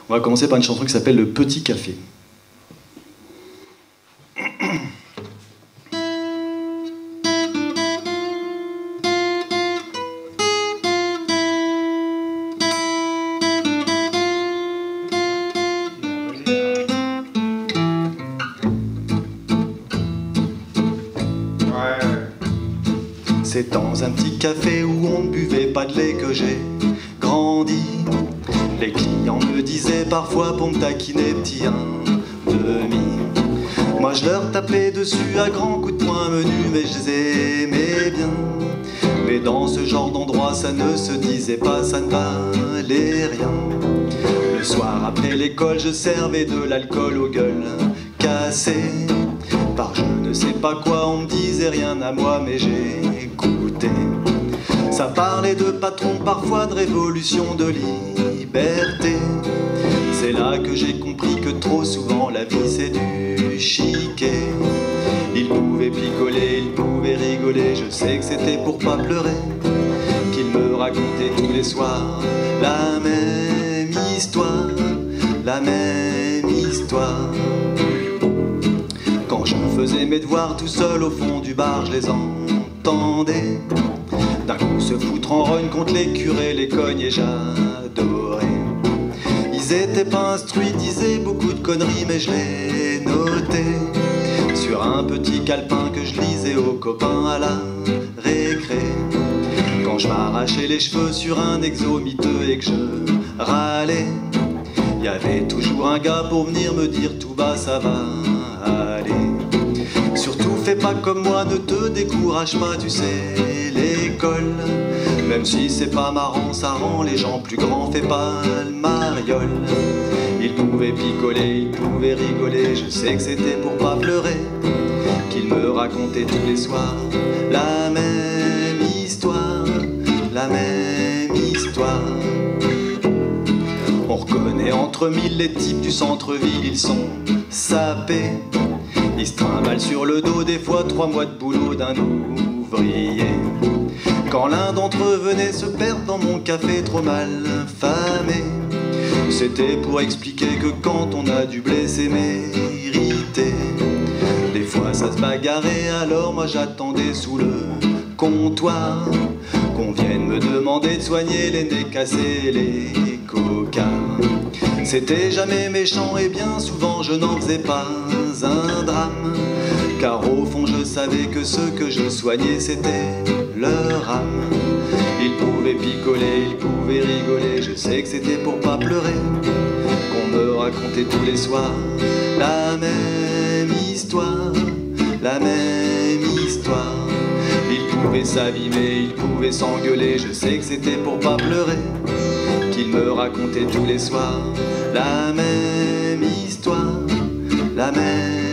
On va commencer par une chanson qui s'appelle Le Petit Café. C'est dans un petit café où on ne buvait pas de lait que j'ai grandi. Les clients me disaient parfois pour me taquiner, petit un demi. Moi je leur tapais dessus à grands coups de poing menus, mais je les aimais bien. Mais dans ce genre d'endroit ça ne se disait pas, ça ne valait rien. Le soir après l'école je servais de l'alcool aux gueules cassées. Par je ne sais pas quoi, on me disait rien à moi, mais j'écoutais. Ça parlait de patron, parfois de révolution, de liberté. C'est là que j'ai compris que trop souvent la vie c'est du chiquet. Ils pouvaient picoler, ils pouvaient rigoler, je sais que c'était pour pas pleurer. Qu'ils me racontaient tous les soirs la même histoire, la même histoire. Quand je faisais mes devoirs tout seul au fond du bar, je les entendais d'un coup se foutre en rogne contre les curés, les cognes, et j'adorais. Ils étaient pas instruits, disaient beaucoup de conneries, mais je les notais sur un petit calepin que je lisais aux copains à la récré. Quand je m'arrachais les cheveux sur un exo miteux et que je râlais, y avait toujours un gars pour venir me dire tout bas, ça va aller. Surtout fais pas comme moi, ne te décourage pas, tu sais, l'école, même si c'est pas marrant, ça rend les gens plus grands, fais pas le mariole. Ils pouvaient picoler, ils pouvaient rigoler, je sais que c'était pour pas pleurer. Qu'ils me racontaient tous les soirs la même histoire, la même histoire. On reconnaît entre mille les types du centre-ville, ils sont sapés. Ils se trimballent sur le dos des fois 3 mois de boulot d'un ouvrier. Quand l'un d'entre eux venait se perdre dans mon café trop mal famé, c'était pour expliquer que quand on a du blé c'est mérité. Des fois ça se bagarrait, alors moi j'attendais sous le comptoir qu'on vienne me demander de soigner les nez cassés et les cocards. C'était jamais méchant et bien souvent je n'en faisais pas un drame, car au fond je savais que ceux que je soignais c'était leur âme. Ils pouvaient picoler, ils pouvaient rigoler, je sais que c'était pour pas pleurer. Qu'on me racontait tous les soirs la même histoire, la même histoire. Ils pouvaient s'abîmer, ils pouvaient s'engueuler, je sais que c'était pour pas pleurer. Qu'ils me racontaient tous les soirs la même histoire, la même